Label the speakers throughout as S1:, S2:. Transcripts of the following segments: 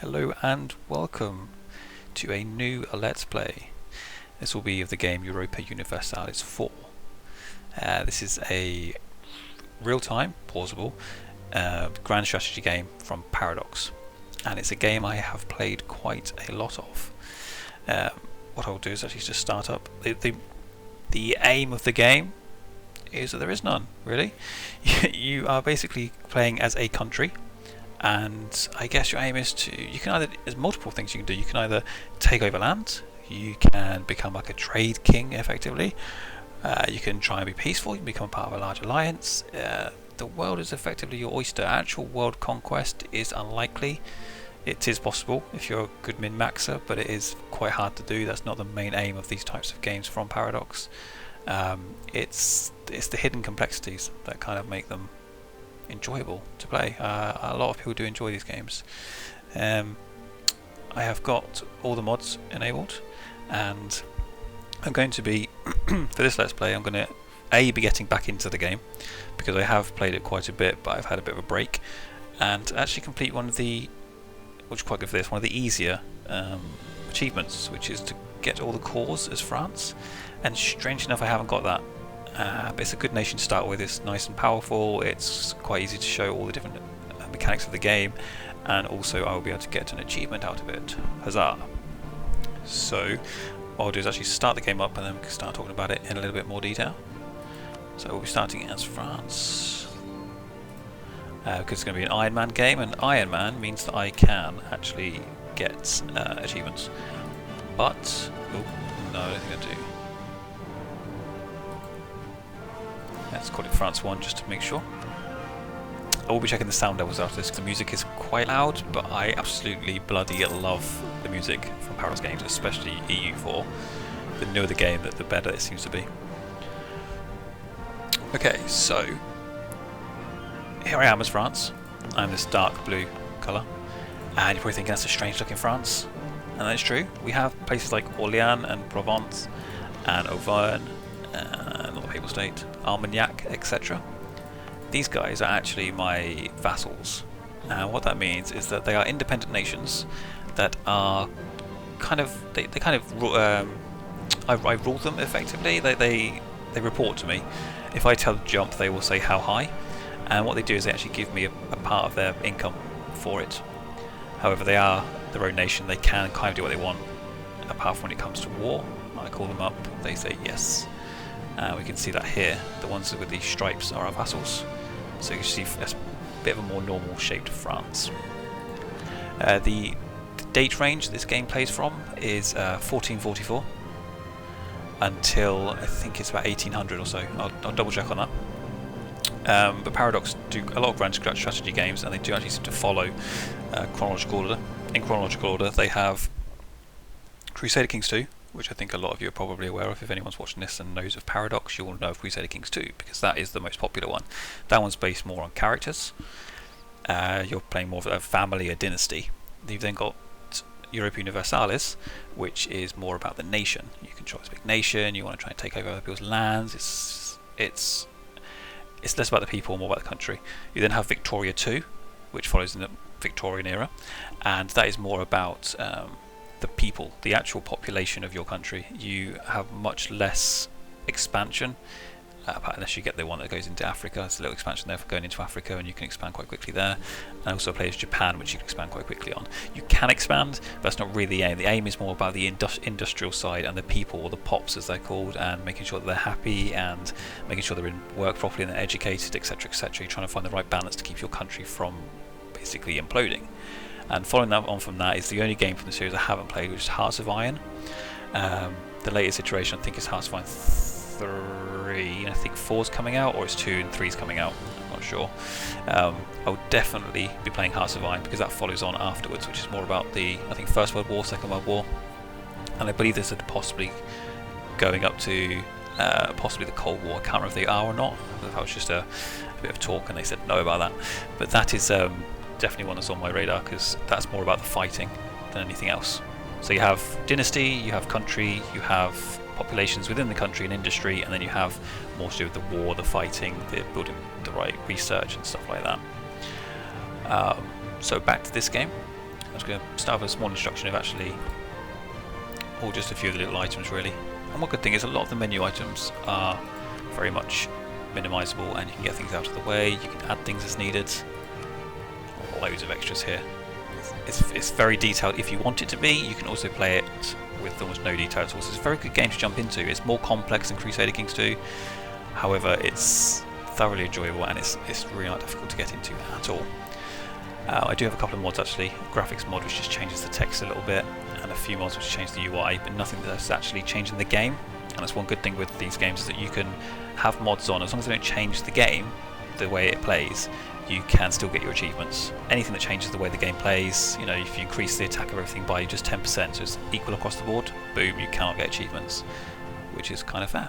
S1: Hello and welcome to a new Let's Play. This will be of the game Europa Universalis 4. This is a real-time, pausable, grand strategy game from Paradox, and it's a game I have played quite a lot of. What I'll do is actually just start up. The aim of the game is that there is none, really. You are basically playing as a country. And I guess your aim is there's multiple things you can do. You can either take over land, you can become like a trade king effectively, you can try and be peaceful, you can become part of a large alliance. The world is effectively your oyster. Actual world conquest is unlikely. It is possible if you're a good min-maxer, but it is quite hard to do. That's not the main aim of these types of games from Paradox. It's the hidden complexities that kind of make them enjoyable to play. A lot of people do enjoy these games. I have got all the mods enabled, and I'm going to be for this Let's Play I'm going to be getting back into the game because I have played it quite a bit, but I've had a bit of a break, and actually complete one of the, which is quite good for this, one of the easier achievements, which is to get all the cores as France, and strange enough I haven't got that. But it's a good nation to start with. It's nice and powerful. It's quite easy to show all the different mechanics of the game, and also I will be able to get an achievement out of it. Huzzah! So what I'll do is actually start the game up, and then we can start talking about it in a little bit more detail. So we'll be starting as France, because it's going to be an Iron Man game, and Iron Man means that I can actually get achievements. But no, I don't think I do. Let's call it France 1 just to make sure. I will be checking the sound levels after this because the music is quite loud, but I absolutely bloody love the music from Paradox games, especially EU4. The newer the game, the better it seems to be. Okay, so here I am as France. I'm this dark blue colour, and you're probably thinking that's a strange looking France, and that's true. We have places like Orléans and Provence and Auvergne, not the Papal State, Armagnac, etc. These guys are actually my vassals. What that means is that they are independent nations that are kind of I rule them effectively. They report to me. If I tell them to jump, they will say how high, and what they do is they actually give me a part of their income for it. However, they are their own nation. They can kind of do what they want, apart from when it comes to war. I call them up, they say yes. We can see that here. The ones with these stripes are our vassals. So you can see a bit of a more normal shaped France. The date range this game plays from is 1444 until I think it's about 1800 or so. I'll double check on that. But Paradox do a lot of grand strategy games, and they do actually seem to follow chronological order. In chronological order, they have Crusader Kings 2, which I think a lot of you are probably aware of. If anyone's watching this and knows of Paradox, you will know of Crusader Kings 2, because that is the most popular one. That one's based more on characters. You're playing more of a family, a dynasty. You've then got Europa Universalis, which is more about the nation. You control this big nation, you want to try and take over other people's lands. It's less about the people, more about the country. You then have Victoria 2, which follows in the Victorian era, and that is more about the people, the actual population of your country. You have much less expansion, unless you get the one that goes into Africa. It's a little expansion there for going into Africa, and you can expand quite quickly there. And also plays Japan, which you can expand quite quickly on. You can expand, but that's not really the aim. The aim is more about the industrial side and the people, or the pops as they're called, and making sure that they're happy and making sure they're in work properly and they're educated, etc, etc. You're trying to find the right balance to keep your country from basically imploding. And following that on from that is the only game from the series I haven't played, which is Hearts of Iron. The latest iteration, I think, is Hearts of Iron 3, and I think 4's coming out, or it's 2 and 3's coming out, I'm not sure. I'll definitely be playing Hearts of Iron because that follows on afterwards, which is more about the, I think, First World War, Second World War, and I believe there's possibly going up to possibly the Cold War. I can't remember if they are or not. That was just a bit of talk and they said no about that, but that is definitely one that's on my radar because that's more about the fighting than anything else. So you have dynasty, you have country, you have populations within the country and industry, and then you have more to do with the war, the fighting, the building the right research and stuff like that. So back to this game. I'm just going to start with a small introduction of actually, or just a few of the little items really. And one good thing is a lot of the menu items are very much minimisable, and you can get things out of the way, you can add things as needed. Loads of extras here. It's very detailed if you want it to be. You can also play it with almost no detail at all. So it's a very good game to jump into. It's more complex than Crusader Kings 2. However, it's thoroughly enjoyable, and it's really not difficult to get into at all. I do have a couple of mods actually. A graphics mod which just changes the text a little bit, and a few mods which change the UI, but nothing that's actually changing the game. And that's one good thing with these games, is that you can have mods on as long as they don't change the game, the way it plays. You can still get your achievements. Anything that changes the way the game plays, you know, if you increase the attack of everything by just 10%, so it's equal across the board, boom, you cannot get achievements, which is kind of fair.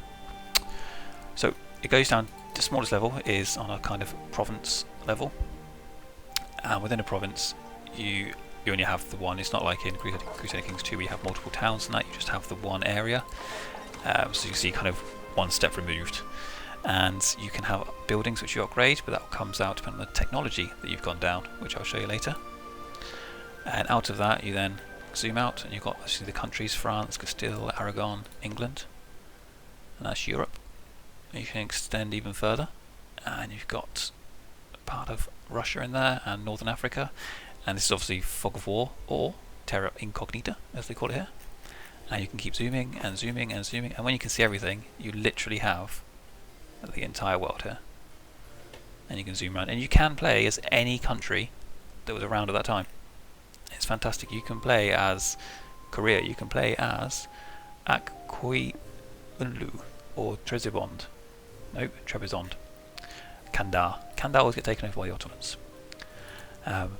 S1: So it goes down, the smallest level is on a kind of province level, and within a province you only have the one. It's not like in Crusader Kings 2 where you have multiple towns and that, you just have the one area, so you see kind of one step removed. And you can have buildings which you upgrade, but that comes out depending on the technology that you've gone down, which I'll show you later. And out of that you then zoom out, and you've got actually the countries: France, Castile, Aragon, England, and that's Europe. And you can extend even further, and you've got part of Russia in there, and Northern Africa, and this is obviously Fog of War, or Terra Incognita as they call it here. And you can keep zooming and zooming and zooming, and when you can see everything, you literally have the entire world here, and you can zoom around, and you can play as any country that was around at that time. It's fantastic. You can play as Korea, you can play as Akkuiulu or Trebizond, Kandar always get taken over by the Ottomans,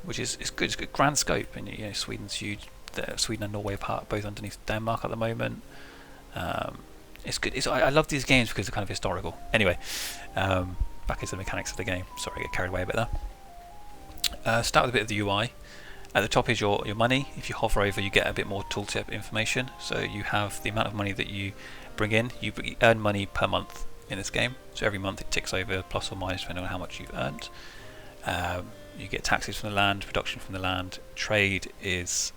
S1: which is good. It's good grand scope, and you know, Sweden's huge. Sweden and Norway apart, both underneath Denmark at the moment. It's good. I love these games because they're kind of historical. Anyway, back into the mechanics of the game. Sorry, I get carried away a bit there. Start with a bit of the UI. At the top is your money. If you hover over, you get a bit more tooltip information. So you have the amount of money that you bring in. You earn money per month in this game. So every month it ticks over, plus or minus, depending on how much you've earned. You get taxes from the land, production from the land. Trade is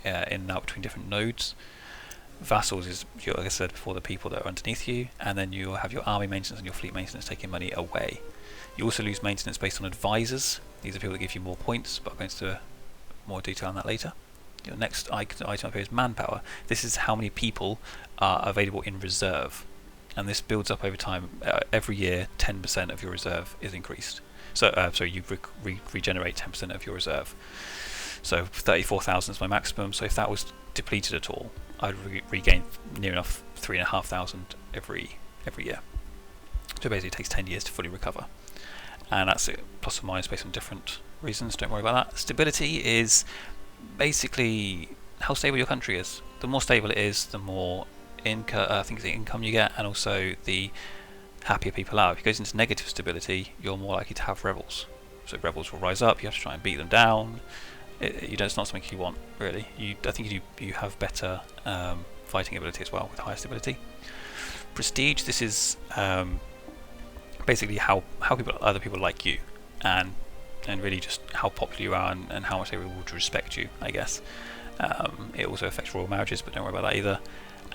S1: in and out between different nodes. Vassals is, like I said before, the people that are underneath you, and then you'll have your army maintenance and your fleet maintenance taking money away. You also lose maintenance based on advisors. These are people that give you more points, but I'll go into more detail on that later. Your next item up here is manpower. This is how many people are available in reserve, and this builds up over time. Every year 10% of your reserve is increased. So you regenerate 10% of your reserve. So 34,000 is my maximum, so if that was depleted at all, I'd regain near enough 3,500 every year. So basically it takes 10 years to fully recover. And that's it, plus or minus based on different reasons, don't worry about that. Stability is basically how stable your country is. The more stable it is, the more income you get, and also the happier people are. If it goes into negative stability, you're more likely to have rebels. So rebels will rise up, you have to try and beat them down. It's not something you want, really. I think you have better fighting ability as well with higher stability. Prestige. This is basically how other people like you, and really just how popular you are, and how much they will respect you, I guess. It also affects royal marriages, but don't worry about that either.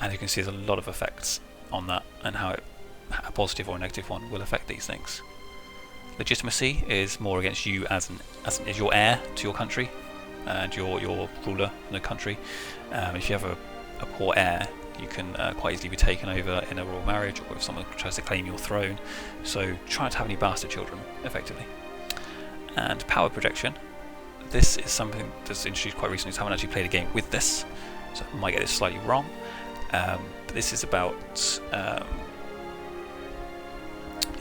S1: And you can see there's a lot of effects on that, and how a positive or a negative one will affect these things. Legitimacy is more against you as your heir to your country and your ruler in the country. If you have a poor heir, you can quite easily be taken over in a royal marriage, or if someone tries to claim your throne. So try not to have any bastard children, effectively. And power projection. This is something that's introduced quite recently, so I haven't actually played a game with this, so I might get this slightly wrong. But this is about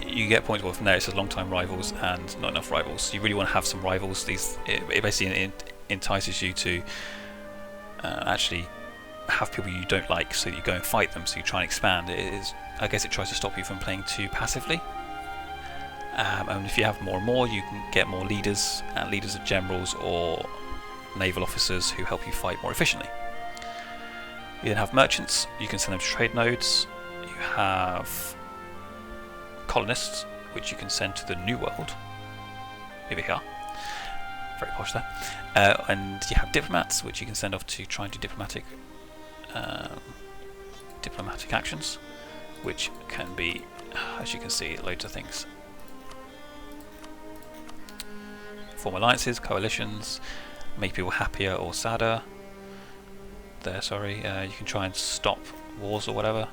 S1: you get points from there. It says long-time rivals and not enough rivals. So you really want to have some rivals. It basically entices you to actually have people you don't like, so that you go and fight them. So you try and expand. I guess it tries to stop you from playing too passively. And if you have more and more, you can get more leaders, and leaders of generals or naval officers who help you fight more efficiently. You then have merchants. You can send them to trade nodes. You have colonists, which you can send to the New World. Here we are. very posh there. And you have diplomats, which you can send off to try and do diplomatic actions, which can be, as you can see, loads of things. Form alliances, coalitions, make people happier or sadder. You can try and stop wars or whatever.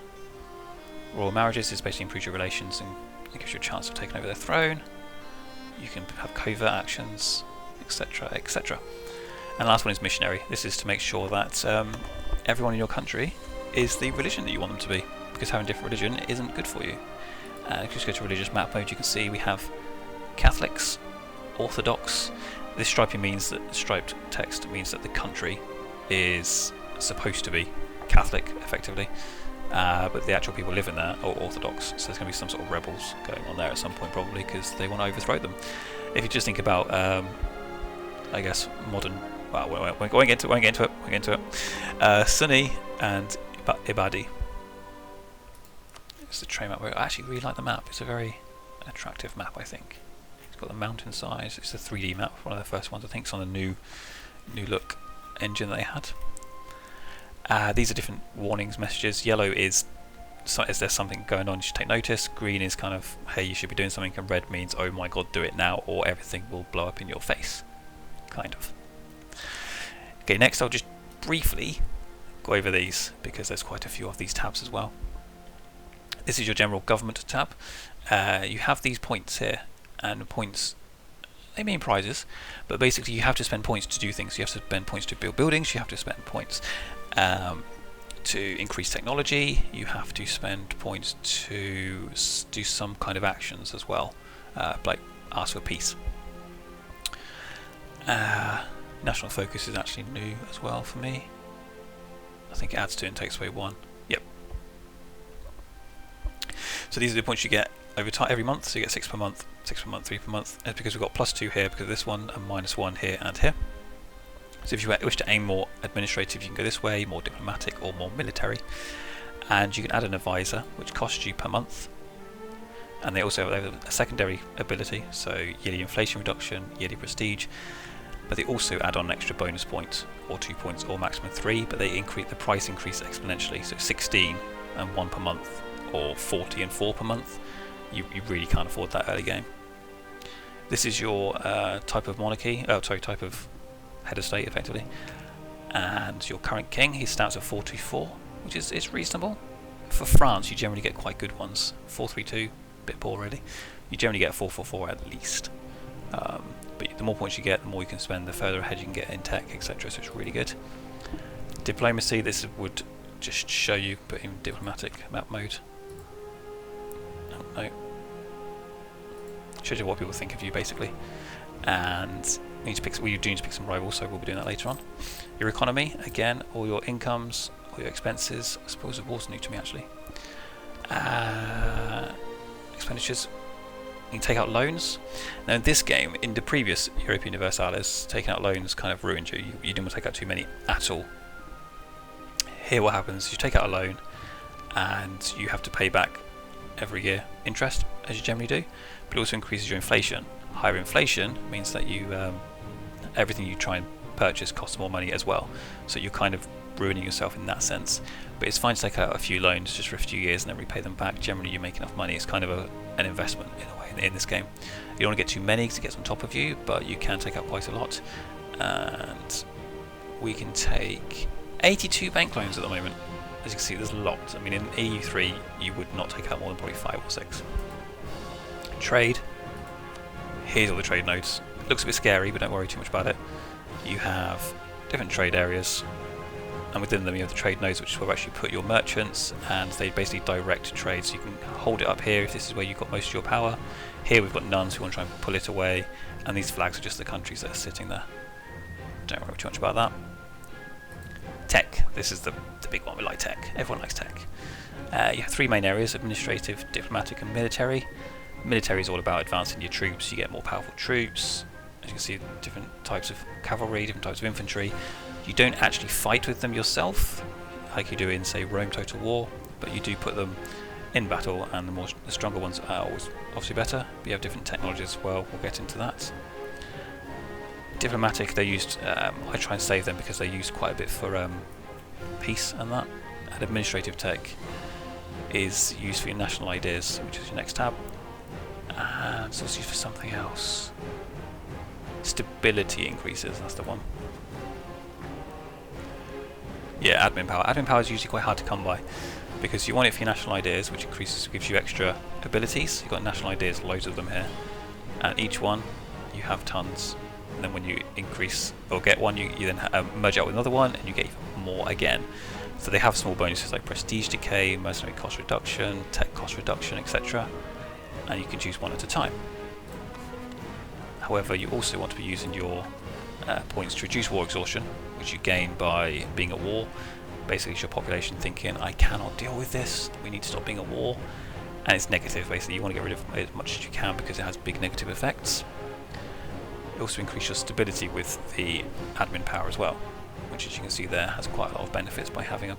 S1: Royal marriages is basically improve your relations and it gives you a chance of taking over their throne. You can have covert actions, etc, etc. And the last one is missionary. This is to make sure that everyone in your country is the religion that you want them to be, because having a different religion isn't good for you. If you just go to religious map mode, you can see we have Catholics, Orthodox. This striped text means that the country is supposed to be Catholic, effectively, but the actual people living there are Orthodox, so there's going to be some sort of rebels going on there at some point, probably, because they want to overthrow them. If you just think about, I guess, modern, well, we won't get into it, Sunni and Ibadi. It's the trade map. I actually really like the map. It's a very attractive map, I think. It's got the mountain size. It's a 3D map, one of the first ones, I think. It's on the new look engine that they had. These are different warnings, messages. Yellow is there something going on, you should take notice. Green is kind of, hey, you should be doing something, and red means, oh my god, do it now or everything will blow up in your face, kind of. Okay, next I'll just briefly go over these because there's quite a few of these tabs as well. This is your general government tab. You have these points here, and points, they mean prizes, but basically you have to spend points to do things. You have to spend points to build buildings, you have to spend points to increase technology, you have to spend points to do some kind of actions as well, like ask for peace. National focus is actually new as well for me. I think it adds 2 and takes away 1. Yep. So these are the points you get over time every month. So you get 6 per month, 6 per month, 3 per month. It's because we've got +2 here because of this one, and -1 here and here. So if you wish to aim more administrative, you can go this way, more diplomatic or more military. And you can add an advisor, which costs you per month. And they also have a secondary ability, so yearly inflation reduction, yearly prestige. But they also add on an extra bonus point, or 2 points, or maximum 3. But they increase the price increase exponentially. So 16 and 1 per month, or 40 and 4 per month. You really can't afford that early game. This is your type of monarchy. Type of head of state, effectively. And your current king, he starts at 424, which is reasonable. For France, you generally get quite good ones. 432, a bit poor really. You generally get 444 at least. But the more points you get, the more you can spend, the further ahead you can get in tech, etc. So it's really good. Diplomacy, this would just show you, put in diplomatic map mode. Oh, no. Shows you what people think of you, basically. And you do need to pick some rivals, so we'll be doing that later on. Your economy, again, all your incomes, all your expenses. I suppose the war's new to me, actually. Expenditures. You can take out loans. Now in this game, in the previous Europa Universalis, taking out loans kind of ruined you. You didn't want to take out too many at all. Here what happens is you take out a loan and you have to pay back every year interest, as you generally do, but it also increases your inflation. Higher inflation means that you everything you try and purchase costs more money as well, so you're kind of ruining yourself in that sense. But it's fine to take out a few loans just for a few years and then repay them back. Generally you make enough money. It's kind of an investment in a way in this game. You don't want to get too many because it gets on top of you, but you can take out quite a lot. And we can take 82 bank loans at the moment. As you can see, there's a lot. I mean, in EU3 you would not take out more than probably 5 or 6. Trade. Here's all the trade nodes. It looks a bit scary, but don't worry too much about it. You have different trade areas, and within them you have the trade nodes, which is where you actually put your merchants, and they basically direct trade. So you can hold it up here if this is where you've got most of your power. Here we've got none, so we want to try and pull it away, and these flags are just the countries that are sitting there. Don't worry too much about that. Tech. This is the big one. We like tech. Everyone likes tech. You have 3 main areas: administrative, diplomatic, and military. Military is all about advancing your troops. You get more powerful troops. As you can see, different types of cavalry, different types of infantry. You don't actually fight with them yourself, like you do in, say, Rome Total War, but you do put them in battle, and the stronger ones are always obviously better. But you have different technologies as well. We'll get into that. Diplomatic, they used. I try and save them because they used quite a bit for peace and that. And administrative tech is used for your national ideas, which is your next tab. And it's also used for something else. Stability increases, that's the one. Yeah, admin power. Admin power is usually quite hard to come by because you want it for your national ideas, which gives you extra abilities. You've got national ideas, loads of them here, and each one you have tons. And then when you increase or get one, you then merge out with another one, and you get even more again. So they have small bonuses like prestige decay, mercenary cost reduction, tech cost reduction, etc. And you can choose one at a time. However, you also want to be using your points to reduce war exhaustion, which you gain by being at war. Basically, it's your population thinking, I cannot deal with this, we need to stop being at war. And it's negative, basically. You want to get rid of it as much as you can because it has big negative effects. You also increase your stability with the admin power as well, which, as you can see there, has quite a lot of benefits by having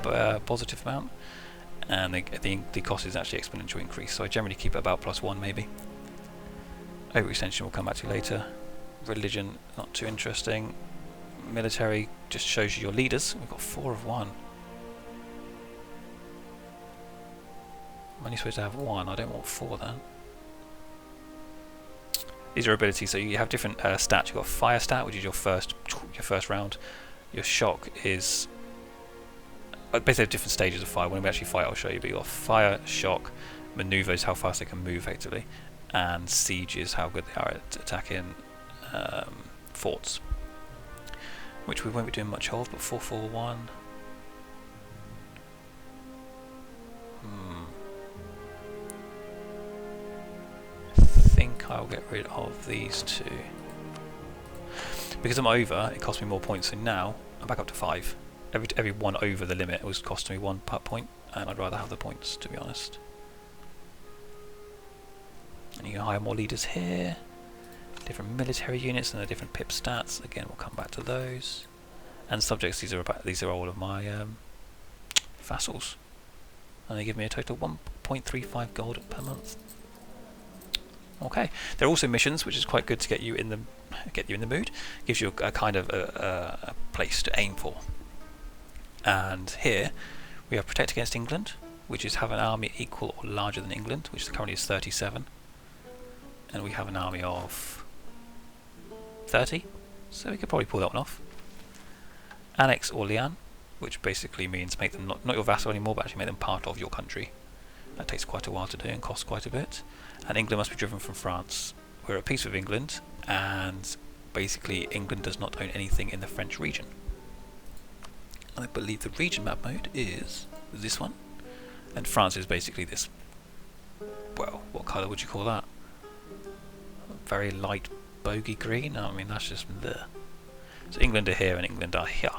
S1: a positive amount. And the cost is actually exponential increase, so I generally keep it about +1 maybe. Overextension we'll come back to later. Religion, not too interesting. Military just shows you your leaders. We've got 4 of 1. I'm only supposed to have 1, I don't want 4 then. These are abilities, so you have different stats. You've got fire stat, which is your first round. Your shock is basically different stages of fire. When we actually fight, I'll show you. But you've got fire, shock, maneuver is how fast they can move effectively, and siege is how good they are at attacking forts, which we won't be doing much of. But 441. I think I'll get rid of these 2 because I'm over. It costs me more points, so now I'm back up to 5. Every one over the limit was costing me 1 per point, and I'd rather have the points, to be honest. And you can hire more leaders here. Different military units and the different pip stats. Again, we'll come back to those. And subjects. These are all of my vassals, and they give me a total of 1.35 gold per month. Okay, there are also missions, which is quite good to get you in the mood. Gives you a kind of a place to aim for. And here we have protect against England, which is have an army equal or larger than England, which currently is 37, and we have an army of 30, so we could probably pull that one off. Annex Orléans, which basically means make them not your vassal anymore, but actually make them part of your country. That takes quite a while to do and costs quite a bit. And England must be driven from France. We're at peace with England, and basically England does not own anything in the French region. And I believe the region map mode is this one, and France is basically this. Well, what colour would you call that? Very light bogey green. I mean, that's just there. So England are here and England are here.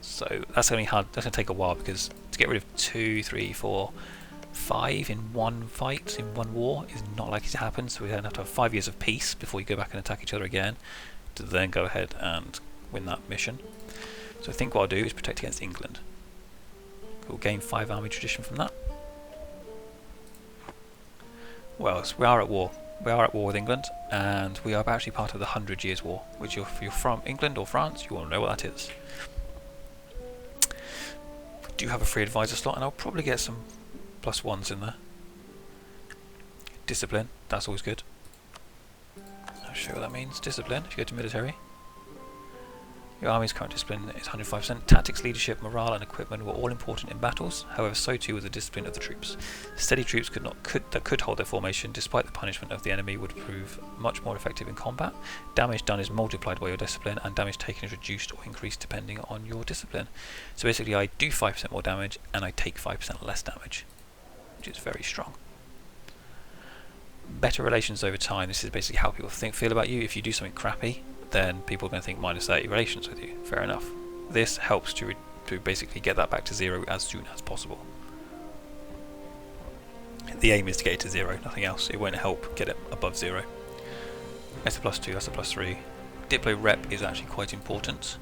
S1: So that's going to be hard. That's going to take a while because to get rid of 2, 3, 4, 5 in one fight, in one war, is not likely to happen. So we then have to have 5 years of peace before you go back and attack each other again, to then go ahead and win that mission. So I think what I'll do is protect against England. We'll gain 5 army tradition from that. Well, so we are at war. We are at war with England, and we are actually part of the 100 Years' War, which if you're from England or France, you will know what that is. We do have a free advisor slot, and I'll probably get some +1s in there. Discipline, that's always good. I'll show you what that means. Discipline, if you go to military. Your army's current discipline is 105%. Tactics, leadership, morale and equipment were all important in battles, however so too was the discipline of the troops. Steady troops that could hold their formation despite the punishment of the enemy would prove much more effective in combat. Damage done is multiplied by your discipline, and damage taken is reduced or increased depending on your discipline. So basically I do 5% more damage and I take 5% less damage, which is very strong. Better relations over time. This is basically how people feel about you. If you do something crappy, then people are going to think -30 relations with you. Fair enough. This helps to basically get that back to 0 as soon as possible. The aim is to get it to 0, nothing else. It won't help get it above 0. That's a +2, that's a +3. Diplo rep is actually quite important.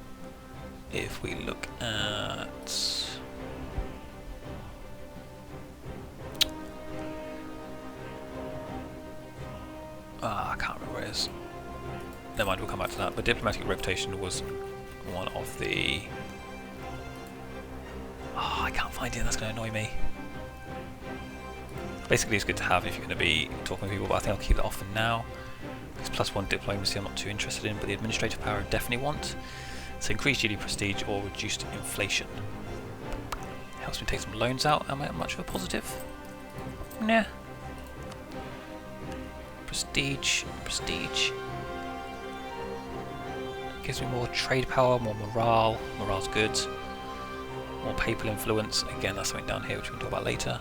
S1: If we look at... I can't remember where it is. never mind, we'll come back to that. But diplomatic reputation was one of the... Oh, I can't find it, that's going to annoy me. Basically it's good to have if you're going to be talking with people, but I think I'll keep that off for now. This +1 diplomacy I'm not too interested in, but the administrative power I definitely want. So increased GDP prestige or reduced inflation. Helps me take some loans out. Am I much of a positive? Nah. Prestige. Gives me more trade power, more morale. Morale's good. More papal influence. Again, that's something down here which we can talk about later.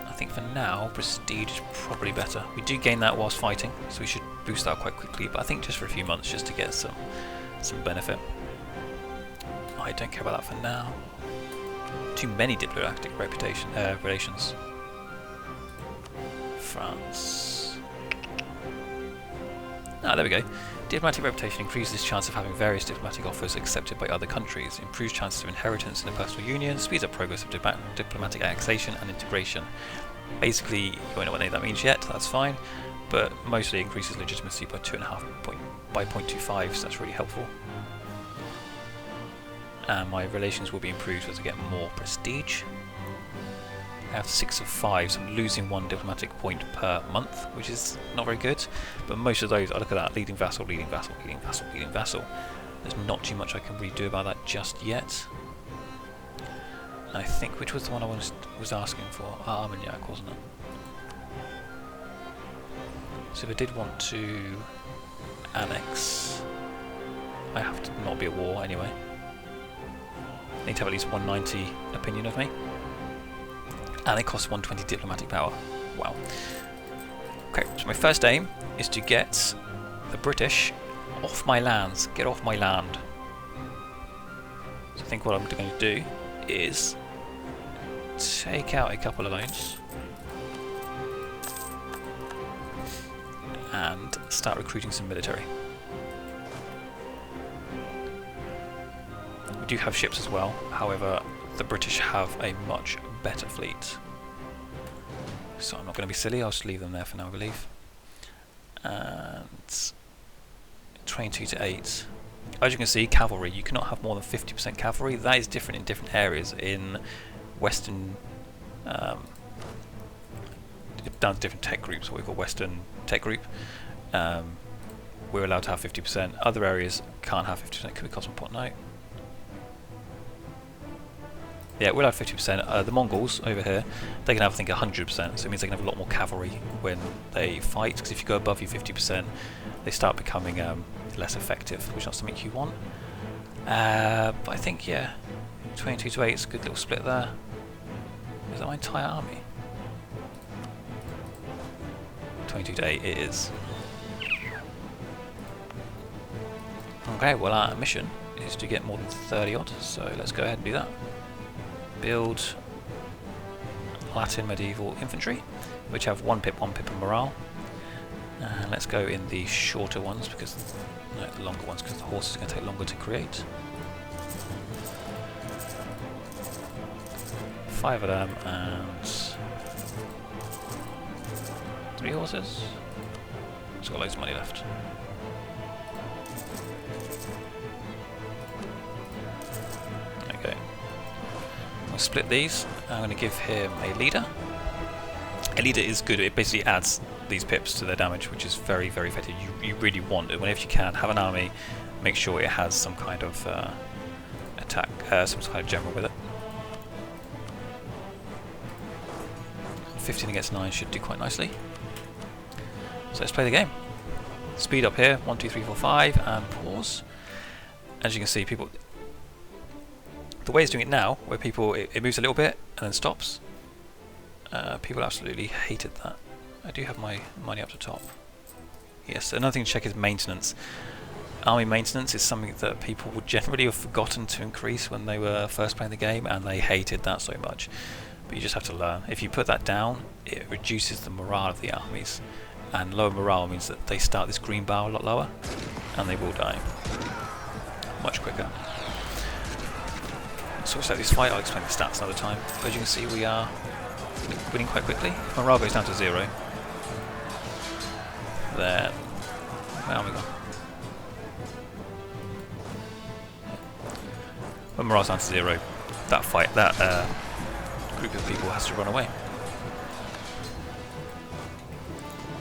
S1: I think for now, prestige is probably better. We do gain that whilst fighting, so we should boost that quite quickly, but I think just for a few months, just to get some benefit. I don't care about that for now. Too many diplomatic relations. France. Ah, there we go. Diplomatic reputation increases chance of having various diplomatic offers accepted by other countries, improves chances of inheritance in a personal union, speeds up progress of diplomatic annexation and integration. Basically, you won't know what any of that means yet, that's fine, but mostly increases legitimacy by 0.25, so that's really helpful. And my relations will be improved as I get more prestige. I have 6 of 5, so I'm losing 1 diplomatic point per month, which is not very good. But most of those, look at that, leading vassal, leading vassal, leading vassal, leading vassal. There's not too much I can really do about that just yet. And I think, which was the one I was asking for? Armagnac, wasn't it? So if I did want to annex, I have to not be at war anyway. I need to have at least 190 opinion of me. And it costs 120 diplomatic power. Wow. Okay, so my first aim is to get the British off my lands. Get off my land. So I think what I'm going to do is take out a couple of loans and start recruiting some military. We do have ships as well, however the British have a much better fleet. So I'm not going to be silly, I'll just leave them there for now, I believe. And 22 to 8. As you can see, cavalry, you cannot have more than 50% cavalry. That is different in different areas. In Western, down to different tech groups, what we call Western tech group, we're allowed to have 50%. Other areas can't have 50%, could be Cosmopolitan. Yeah, we'll have 50%. The Mongols over here, they can have, I think, 100%, so it means they can have a lot more cavalry when they fight, because if you go above your 50%, they start becoming less effective, which is not something you want. But I think, yeah, 22 to 8 is a good little split there. Is that my entire army? 22 to 8 it is. Okay, well our mission is to get more than 30 odd, so let's go ahead and do that. Build Latin medieval infantry, which have 1 pip and morale. And let's go in the shorter ones, because no, the longer ones, because the horse is going to take longer to create. 5 of them and 3 horses. It's got loads of money left. Okay. I'll split these. I'm going to give him a leader. A leader is good. It basically adds these pips to their damage, which is very, very effective. You really want it. Whenever you can, have an army, make sure it has some kind of attack, some kind of general with it. 15 against 9 should do quite nicely. So let's play the game. Speed up here, 1, 2, 3, 4, 5, and pause. As you can see, people. The way it's doing it now, where people it moves a little bit and then stops. People absolutely hated that. I do have my money up to top. Yes, another thing to check is maintenance. Army maintenance is something that people would generally have forgotten to increase when they were first playing the game, and they hated that so much. But you just have to learn. If you put that down, it reduces the morale of the armies, and lower morale means that they start this green bar a lot lower, and they will die much quicker. So it's like this fight. I'll explain the stats another time. But as you can see, we are winning quite quickly. Morale goes down to 0. then where are we gone? When morale's down to 0, that group of people has to run away.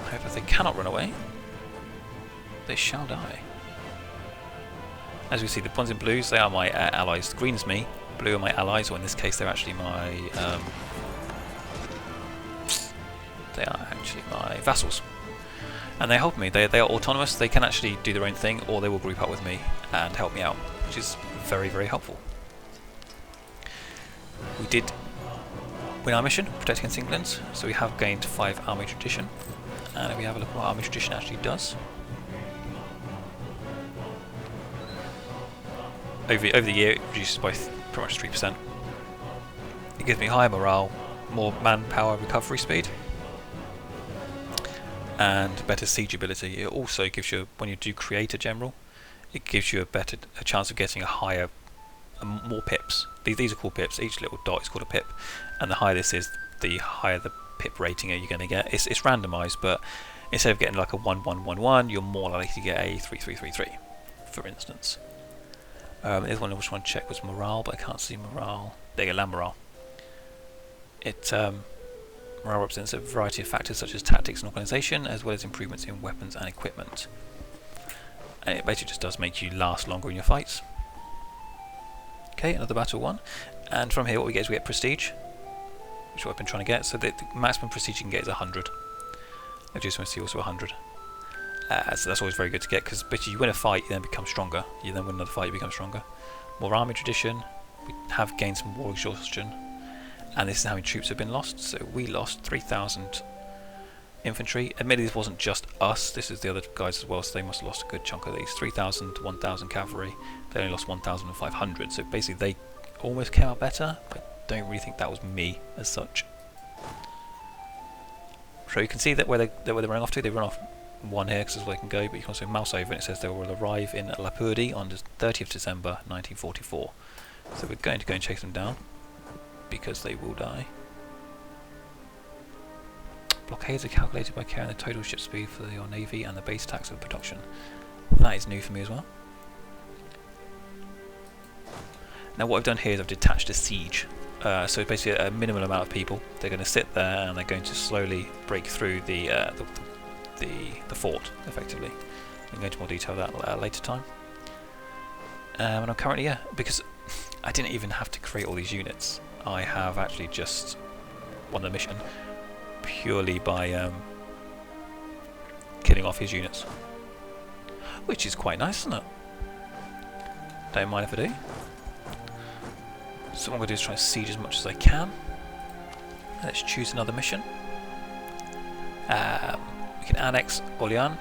S1: However, if they cannot run away, they shall die. As we see, the ones in blues, they are my allies. Green is me, blue are my allies, or in this case they're actually my vassals. And they help me. They are autonomous, they can actually do their own thing, or they will group up with me and help me out, which is very, very helpful. We did win our mission, protect against England, so we have gained 5 army tradition. And if we have a look at what army tradition actually does. Over the year, it reduces by pretty much 3%. It gives me higher morale, more manpower recovery speed, and better siege ability. It also gives you, when you do create a general, it gives you a chance of getting more pips. These are called pips. Each little dot is called a pip, and the higher this is, the higher the pip rating you're going to get. It's randomised, but instead of getting like a 1-1-1-1, you're more likely to get a 3-3-3-3, for instance. There's one I just want to check was morale, but I can't see morale. There you go, land morale. Morale represents a variety of factors such as tactics and organisation, as well as improvements in weapons and equipment. And it basically just does make you last longer in your fights. Okay, another battle won. And from here what we get is we get prestige, which is what I've been trying to get. So the maximum prestige you can get is 100. Legitimacy also 100. So that's always very good to get, because you win a fight, you then become stronger. You then win another fight, you become stronger. More army tradition. We have gained some war exhaustion. And this is how many troops have been lost. So we lost 3,000 infantry. Admittedly, this wasn't just us. This is the other guys as well, so they must have lost a good chunk of these. 3,000, 1,000 cavalry. They only lost 1,500. So basically, they almost came out better, but I don't really think that was me as such. So you can see that where they're running off to. They run off one here because that's where they can go, but you can also mouse over and it says they will arrive in Lapurdi on the 30th of December 1944. So we're going to go and chase them down, because they will die. Blockades are calculated by carrying the total ship speed for your navy and the base tax of production. That is new for me as well. Now what I've done here is I've detached a siege. So basically a minimal amount of people. They're going to sit there and they're going to slowly break through the fort, effectively. I'll go into more detail of that at a later time. And I'm currently, because I didn't even have to create all these units. I have actually just won the mission purely by killing off his units, which is quite nice, isn't it? Don't mind if I do. So what I'm going to do is try and siege as much as I can. Let's choose another mission. We can annex Orléans.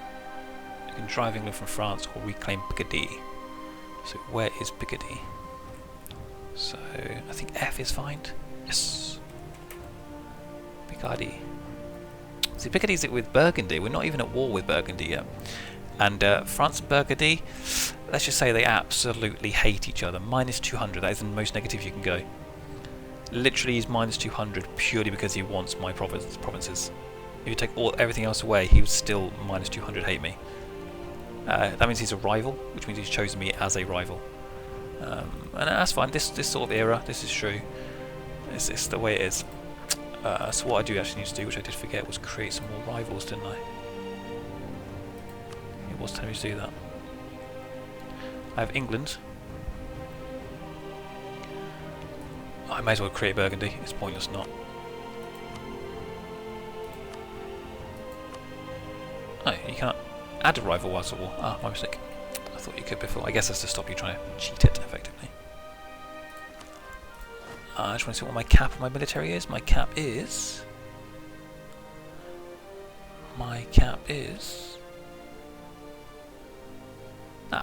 S1: We can drive England from France or reclaim Picardy. So where is Picardy? So I think F is find. Yes. Picardy. See, Picardy's with Burgundy. We're not even at war with Burgundy yet. And France and Burgundy, let's just say they absolutely hate each other. Minus 200, that is the most negative you can go. Literally he's minus 200 purely because he wants my provinces. If you take everything else away, he would still minus 200 hate me. That means he's a rival, which means he's chosen me as a rival. And that's fine, this sort of era, this is true. It's the way it is. So what I do actually need to do, which I did forget, was create some more rivals, didn't I? It was telling me to do that. I have England. I may as well create Burgundy, it's pointless not. Oh, you can't add a rival whilst at war. Ah, my mistake. I thought you could before. I guess that's to stop you trying to cheat it, effectively. I just want to see what my cap of my military is. My cap is...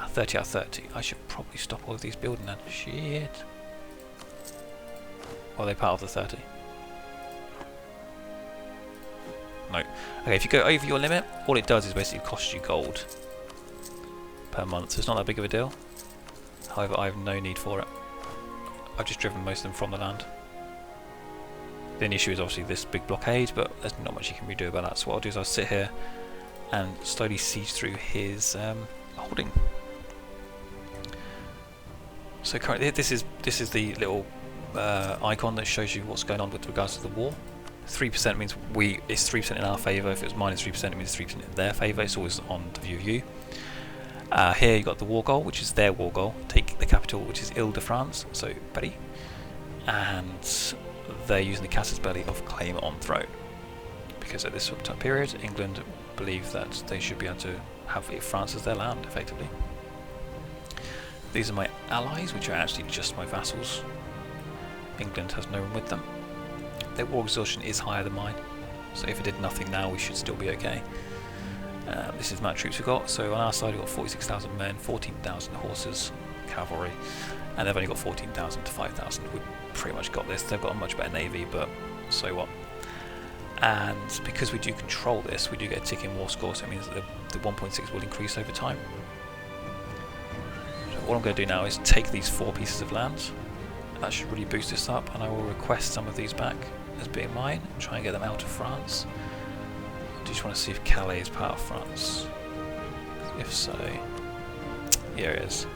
S1: 30 out of 30. I should probably stop all of these building then. Shit. Or are they part of the 30? No. Okay, if you go over your limit, all it does is basically cost you gold per month. So it's not that big of a deal. However, I have no need for it. I've just driven most of them from the land. The only issue is obviously this big blockade, but there's not much you can really do about that. So what I'll do is I'll sit here and slowly siege through his holding. So currently, this is the little icon that shows you what's going on with regards to the war. 3% means it's 3% in our favour. If it was -3%, it means 3% in their favour. It's always on the view of you. Here you got the war goal, which is their war goal. Take the capital, which is Ile-de-France, so Paris. And they're using the casus belli of claim on throne. Because at this time period, England believe that they should be able to have France as their land, effectively. These are my allies, which are actually just my vassals. England has no one with them. Their war exhaustion is higher than mine, so if it did nothing now, we should still be okay. This is the amount of troops we've got. So on our side, we've got 46,000 men, 14,000 horses, cavalry, and they've only got 14,000 to 5,000. We've pretty much got this. They've got a much better navy, but so what? And because we do control this, we do get a ticking war score, so it means that the 1.6 will increase over time. So what I'm going to do now is take these 4 pieces of land. That should really boost this up, and I will request some of these back as being mine and try and get them out of France. I just want to see if Calais is part of France. If so, here it is.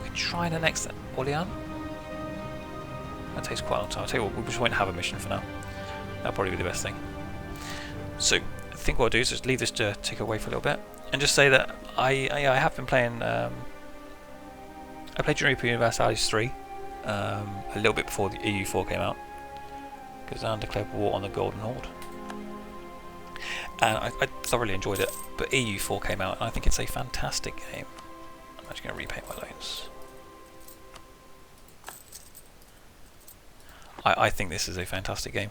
S1: We can try and annex Orléans. That takes quite a long time. I'll tell you what, we just won't have a mission for now. That'll probably be the best thing. So I think what I'll do is just leave this to tick away for a little bit, and just say that I have been playing. I played Europa Universalis 3 a little bit before the EU4 came out, because I declared war on the Golden Horde, and I thoroughly enjoyed it. But EU4 came out, and I think it's a fantastic game. I'm actually going to repaint my loans. I think this is a fantastic game.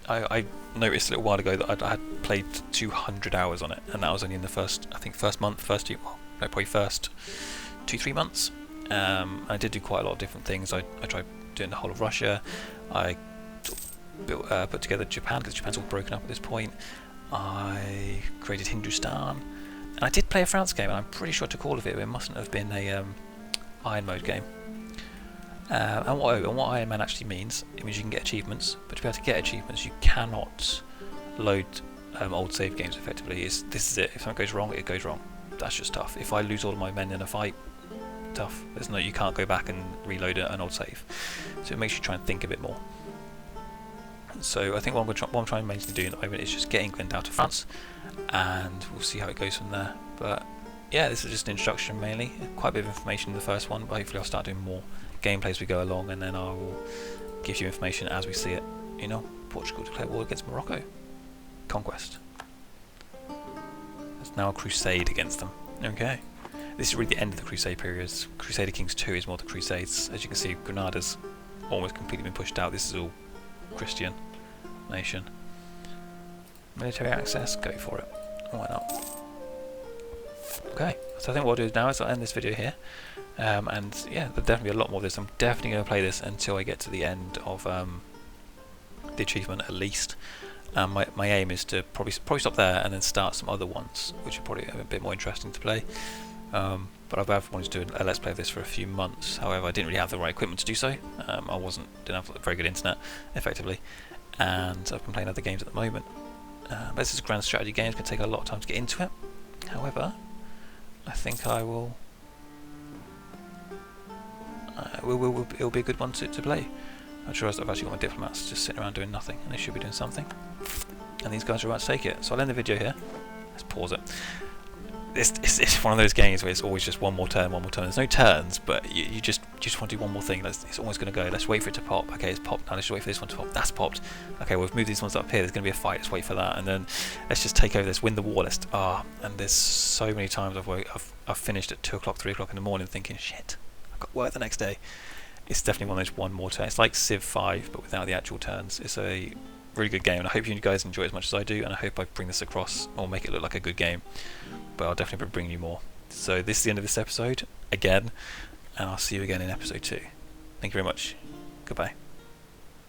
S1: I noticed a little while ago that I had played 200 hours on it, and that was only in the first month, probably first 2-3 months. I did do quite a lot of different things. I tried doing the whole of Russia. I put together Japan, because Japan's all broken up at this point. I created Hindustan, and I did play a France game, and I'm pretty sure I took all of it, but it mustn't have been a Iron Mode game. And what Iron Man actually means, it means you can get achievements, but to be able to get achievements, you cannot load old save games effectively. This is it. If something goes wrong, it goes wrong. That's just tough. If I lose all of my men in a fight, tough. You can't go back and reload an old save. So it makes you try and think a bit more. So I think what I'm trying to mainly do at the moment is just get England out of France, and we'll see how it goes from there. But yeah, this is just an introduction mainly. Quite a bit of information in the first one, but hopefully I'll start doing more gameplay as we go along, and then I will give you information as we see it. You know, Portugal declared war against Morocco. Conquest. There's now a crusade against them. Okay. This is really the end of the crusade periods. Crusader Kings 2 is more the crusades. As you can see, Granada's almost completely been pushed out. This is all Christian nation. Military access, go for it. Why not? Okay, so I think what I'll do now is I'll end this video here. And yeah, there'll definitely be a lot more of this. I'm definitely going to play this until I get to the end of the achievement at least. My aim is to probably stop there and then start some other ones, which are probably a bit more interesting to play. But I've wanted to do a let's play of this for a few months. However, I didn't really have the right equipment to do so. Didn't have very good internet, effectively, and I've been playing other games at the moment. But this is a grand strategy game. It's going to take a lot of time to get into it. However, I think I will. It'll be a good one to play. I just realised I've actually got my diplomats just sitting around doing nothing, and they should be doing something. And these guys are about to take it. So I'll end the video here. Let's pause it. It's one of those games where it's always just one more turn. There's no turns, but you just want to do one more thing. It's always going to go. Let's wait for it to pop. Okay, it's popped. Now let's just wait for this one to pop. That's popped. Okay, we've moved these ones up here. There's going to be a fight. Let's wait for that, and then let's just take over this, win the war. And there's so many times I've finished at 2 o'clock, 3 o'clock in the morning, thinking, shit, I've got work the next day. It's definitely one of those one more turn. It's like Civ 5, but without the actual turns. It's a really good game, and I hope you guys enjoy it as much as I do, and I hope I bring this across or make it look like a good game. But I'll definitely be bringing you more. So this is the end of this episode again, and I'll see you again in episode 2. Thank you very much. Goodbye.